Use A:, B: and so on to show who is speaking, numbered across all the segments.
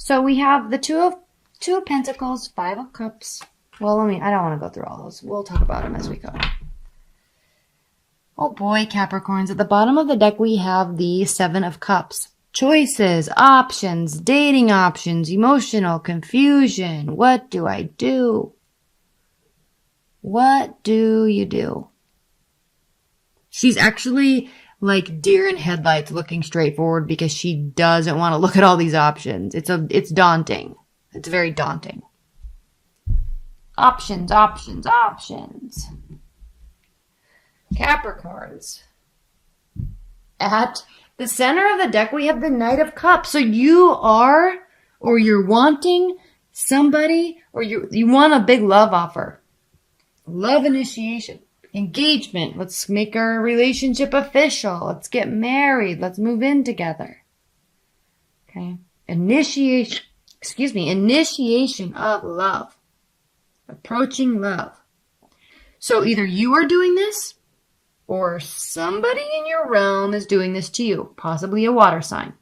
A: So we have the two of Pentacles, Five of Cups. Well, I don't want to go through all those. We'll talk about them as we go. Oh boy, Capricorns. At the bottom of the deck, we have the Seven of Cups. Choices, options, dating options, emotional confusion. What do I do? What do you do? She's actually like deer in headlights looking straight forward because she doesn't want to look at all these options. It's daunting. It's very daunting. Options, options, options. Capricorns. At the center of the deck, we have the Knight of Cups. So you are, or you're wanting somebody, or you want a big love offer. Love initiation. Engagement. Let's make our relationship official. Let's get married. Let's move in together. Okay. Initiation of love. Approaching love. So either you are doing this or somebody in your realm is doing this to you. Possibly a water sign.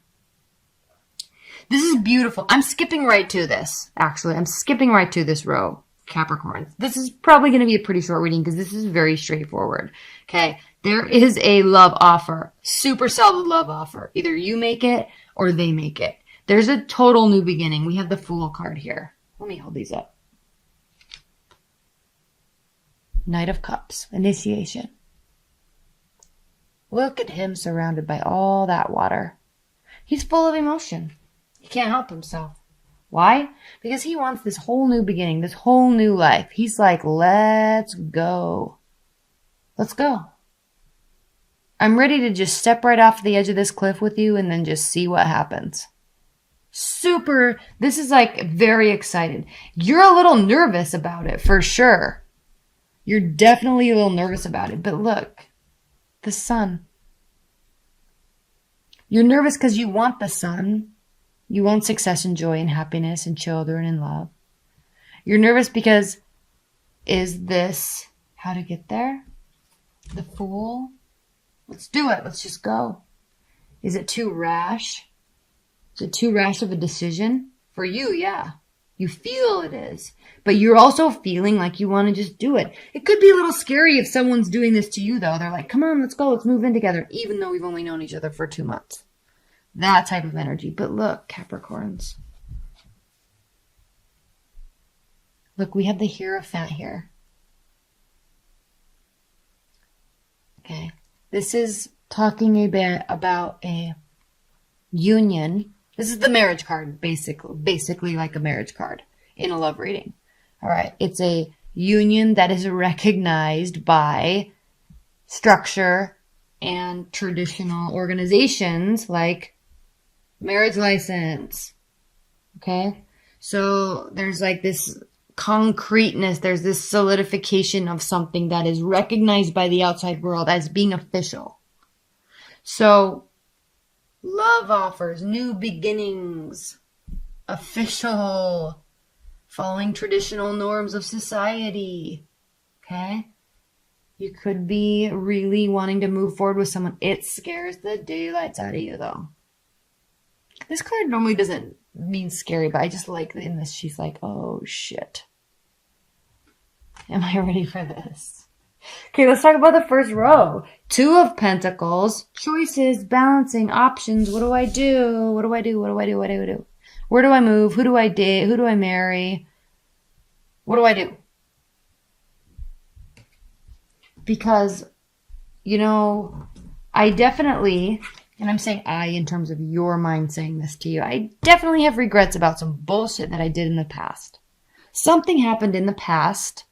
A: This is beautiful. I'm skipping right to this. Actually, I'm skipping right to this row. Capricorn. This is probably going to be a pretty short reading because this is very straightforward. Okay. There is a love offer. Super solid love offer. Either you make it or they make it. There's a total new beginning. We have the Fool card here. Let me hold these up. Knight of Cups. Initiation. Look at him surrounded by all that water. He's full of emotion. He can't help himself. Why? Because he wants this whole new beginning, this whole new life. He's like, let's go. Let's go. I'm ready to just step right off the edge of this cliff with you and then just see what happens. This is like very excited. You're a little nervous about it for sure. You're definitely a little nervous about it. But look, the sun. You're nervous because you want the sun. You want success and joy and happiness and children and love. You're nervous because is this how to get there? The Fool? Let's do it. Let's just go. Is it too rash? Is it too rash of a decision? For you, yeah. You feel it is. But you're also feeling like you want to just do it. It could be a little scary if someone's doing this to you, though. They're like, come on, let's go. Let's move in together. Even though we've only known each other for 2 months. That type of energy. But look, Capricorns. Look, we have the Hierophant here. Okay. This is talking a bit about a union. This is the marriage card, basically like a marriage card in a love reading. All right. It's a union that is recognized by structure and traditional organizations like marriage license. Okay. So there's like this concreteness. There's this solidification of something that is recognized by the outside world as being official. So love offers, new beginnings, official, following traditional norms of society. Okay. You could be really wanting to move forward with someone. It scares the daylights out of you though. This card normally doesn't mean scary, but I just like in this, she's like, oh shit. Am I ready for this? Okay, let's talk about the first row. Two of Pentacles, choices, balancing, options. What do I do? What do I do? What do I do? What do I do? Where do I move? Who do I date? Who do I marry? What do I do? Because, you know, I definitely, and I'm saying I in terms of your mind saying this to you, I definitely have regrets about some bullshit that I did in the past. Something happened in the past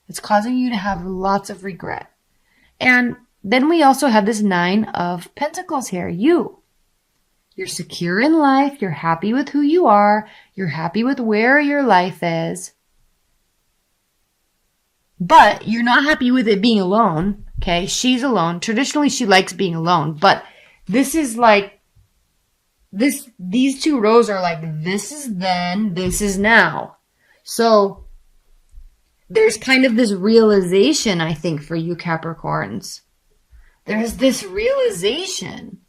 A: that's causing you to have lots of regret. And then we also have this Nine of Pentacles here. You're secure in life. You're happy with who you are. You're happy with where your life is. But you're not happy with it being alone. Okay. She's alone. Traditionally, she likes being alone. But this is like, these two rows are like, this is then, this is now. So there's kind of this realization, I think, for you Capricorns. There's this realization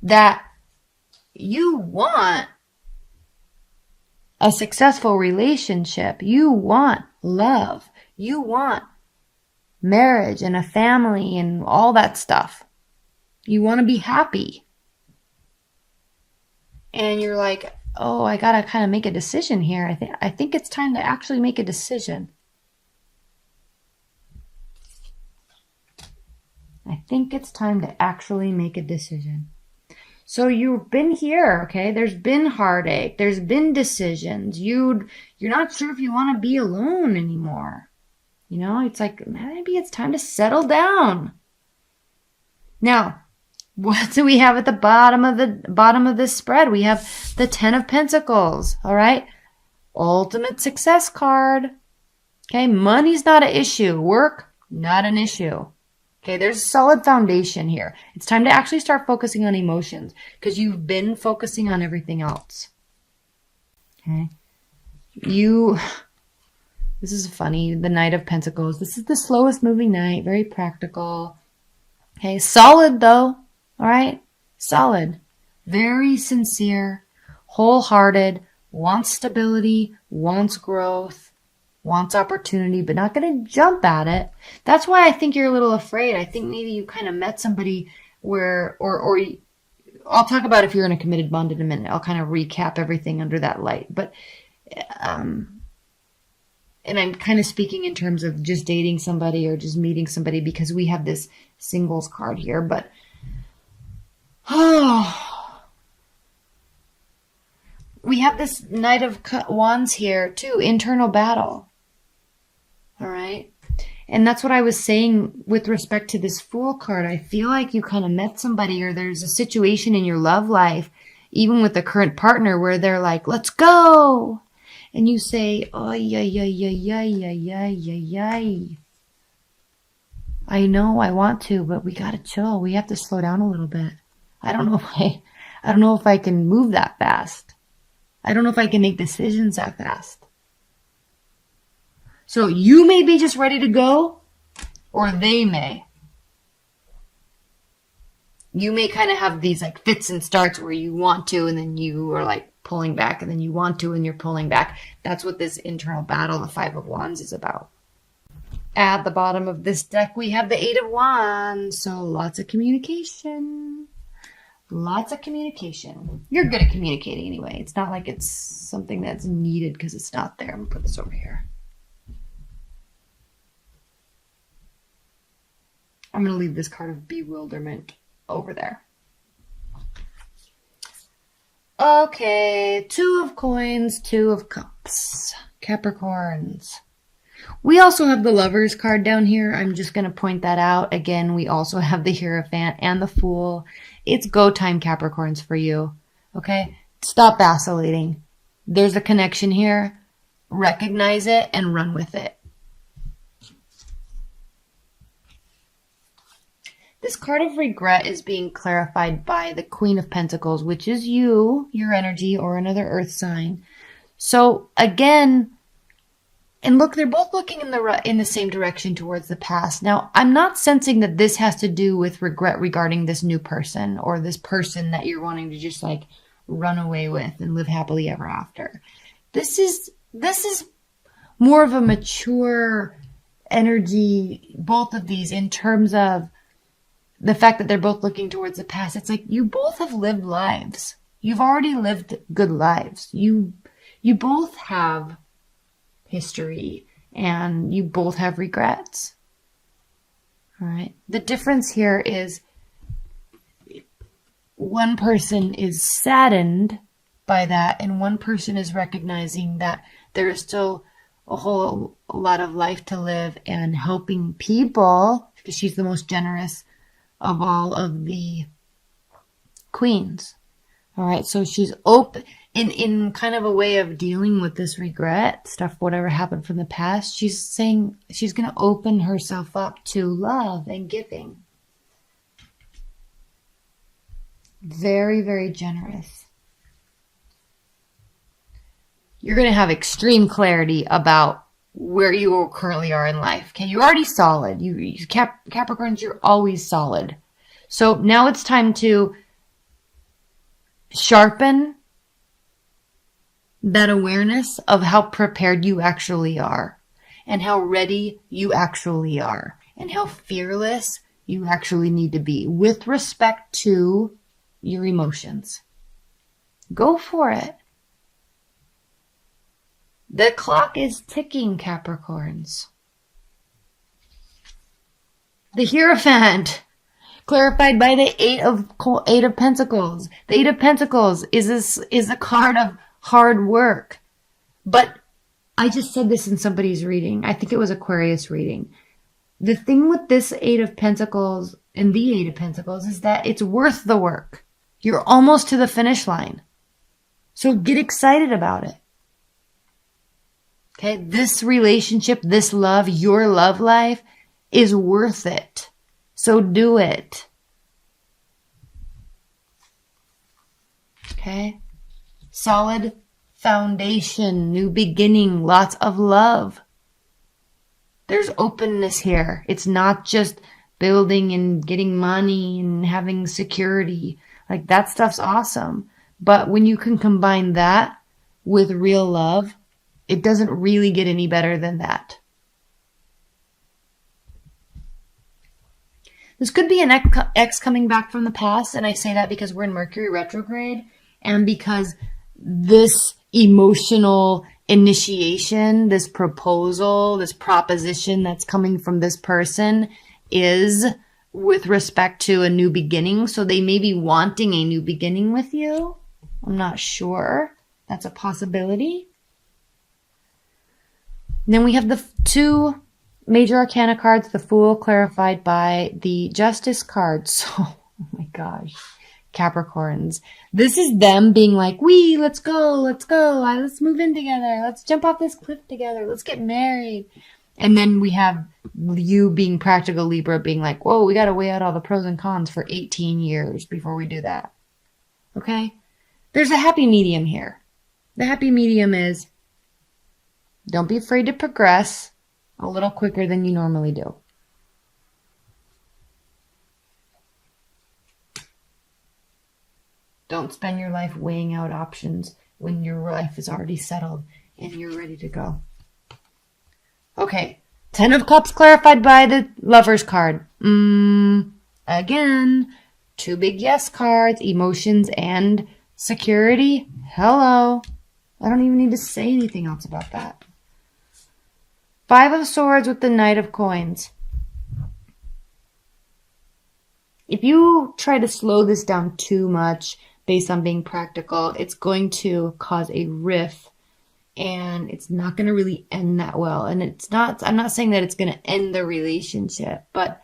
A: that you want a successful relationship. You want love. You want marriage and a family and all that stuff. You want to be happy. And you're like, oh, I gotta kind of make a decision here. I think it's time to actually make a decision. I think it's time to actually make a decision. So you've been here, okay? There's been heartache. There's been decisions. You're not sure if you want to be alone anymore. You know, it's like, maybe it's time to settle down. Now, what do we have at the bottom of this spread? We have the 10 of Pentacles, all right? Ultimate success card. Okay, money's not an issue. Work, not an issue. Okay, there's a solid foundation here. It's time to actually start focusing on emotions because you've been focusing on everything else. Okay. This is funny, the Knight of Pentacles. This is the slowest moving knight, very practical. Okay, solid though, all right? Solid. Very sincere, wholehearted, wants stability, wants growth, wants opportunity, but not going to jump at it. That's why I think you're a little afraid. I think maybe you kind of met somebody where, or I'll talk about if you're in a committed bond in a minute. I'll kind of recap everything under that light. But, and I'm kind of speaking in terms of just dating somebody or just meeting somebody because we have this singles card here. But, we have this Knight of Wands here too, internal battle. All right. And that's what I was saying with respect to this Fool card. I feel like you kind of met somebody or there's a situation in your love life, even with the current partner, where they're like, let's go. And you say, oh, yeah. I know I want to, but we got to chill. We have to slow down a little bit. I don't know if I can move that fast. I don't know if I can make decisions that fast. So you may be just ready to go, or they may. You may kind of have these like fits and starts where you want to, and then you are like pulling back, and then you want to, and you're pulling back. That's what this internal battle, the 5 of Wands, is about. At the bottom of this deck, we have the 8 of Wands. So lots of communication. Lots of communication. You're good at communicating anyway. It's not like it's something that's needed because it's not there. I'm going to put this over here. I'm going to leave this card of bewilderment over there. Okay. 2 of Coins, 2 of Cups. Capricorns. We also have the Lovers card down here. I'm just going to point that out. Again, we also have the Hierophant and the Fool. It's go time, Capricorns, for you. Okay? Stop vacillating. There's a connection here. Recognize it and run with it. This card of regret is being clarified by the Queen of Pentacles, which is you, your energy, or another earth sign. So, again, and look, they're both looking in the same direction towards the past. Now, I'm not sensing that this has to do with regret regarding this new person or this person that you're wanting to just like run away with and live happily ever after. This is more of a mature energy, both of these, in terms of the fact that they're both looking towards the past. It's like you both have lived lives. You've already lived good lives. You both have history and you both have regrets. All right. The difference here is one person is saddened by that and one person is recognizing that there is still a whole lot of life to live and helping people, because she's the most generous of all of the queens. All right. So she's open in kind of a way of dealing with this regret stuff, whatever happened from the past. She's saying she's going to open herself up to love and giving. Very, very generous. You're going to have extreme clarity about where you currently are in life. Okay, you're already solid. Capricorns, you're always solid. So now it's time to sharpen that awareness of how prepared you actually are, and how ready you actually are, and how fearless you actually need to be with respect to your emotions. Go for it. The clock is ticking, Capricorns. The Hierophant, clarified by the Eight of Pentacles. The Eight of Pentacles is a card of hard work. But I just said this in somebody's reading. I think it was Aquarius reading. The thing with this Eight of Pentacles and the Eight of Pentacles is that it's worth the work. You're almost to the finish line. So get excited about it. Okay, this relationship, this love, your love life is worth it. So do it. Okay? Solid foundation, new beginning, lots of love. There's openness here. It's not just building and getting money and having security. Like, that stuff's awesome. But when you can combine that with real love, it doesn't really get any better than that. This could be an ex coming back from the past, and I say that because we're in Mercury retrograde, and because this emotional initiation, this proposal, this proposition that's coming from this person is with respect to a new beginning. So they may be wanting a new beginning with you. I'm not sure. That's a possibility. Then we have the two major arcana cards, the Fool clarified by the Justice card. So, oh my gosh, Capricorns. This is them being like, let's go, let's move in together, let's jump off this cliff together, let's get married. And then we have you being practical Libra being like, whoa, we got to weigh out all the pros and cons for 18 years before we do that. Okay? There's a happy medium here. The happy medium is, don't be afraid to progress a little quicker than you normally do. Don't spend your life weighing out options when your life is already settled and you're ready to go. Okay, Ten of Cups clarified by the Lover's card. Again, two big yes cards, emotions and security. Hello. I don't even need to say anything else about that. Five of Swords with the Knight of Coins. If you try to slow this down too much based on being practical, it's going to cause a rift and it's not going to really end that well. And I'm not saying that it's going to end the relationship, but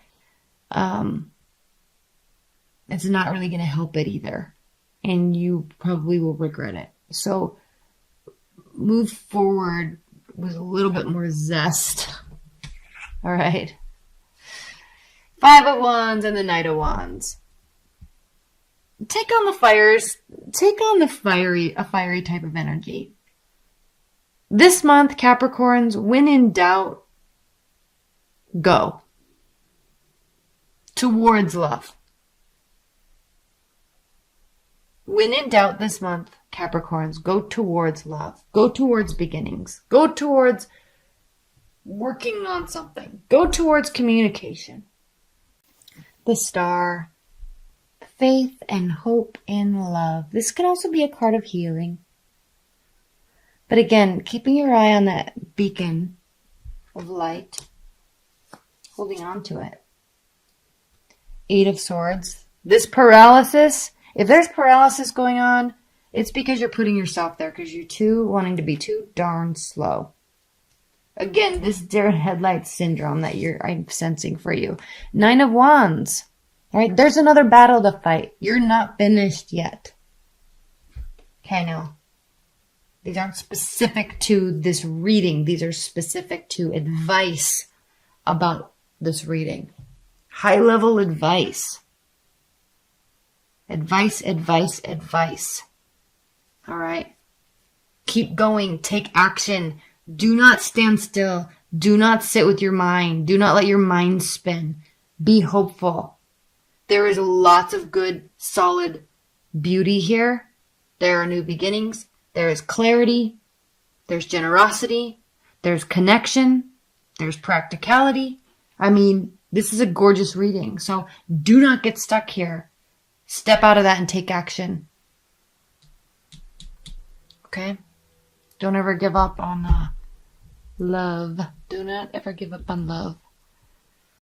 A: it's not really going to help it either. And you probably will regret it. So move forward with a little bit more zest. All right. Five of Wands and the Knight of Wands. Take on the fires. Take on a fiery type of energy. This month, Capricorns, when in doubt, go towards love. When in doubt this month, Capricorns, go towards love. Go towards beginnings. Go towards working on something. Go towards communication. The Star. Faith and hope in love. This can also be a card of healing. But again, keeping your eye on that beacon of light. Holding on to it. Eight of Swords. This paralysis, if there's paralysis going on, it's because you're putting yourself there because you're wanting to be too darn slow. Again, this deer in headlights syndrome that I'm sensing for you. Nine of Wands. All right, there's another battle to fight. You're not finished yet. Okay, now, these aren't specific to this reading. These are specific to advice about this reading. High-level advice. Advice. All right? Keep going. Take action. Do not stand still. Do not sit with your mind. Do not let your mind spin. Be hopeful. There is lots of good, solid beauty here. There are new beginnings. There is clarity. There's generosity. There's connection. There's practicality. I mean, this is a gorgeous reading. So do not get stuck here. Step out of that and take action. Okay? Don't ever give up on love. Do not ever give up on love.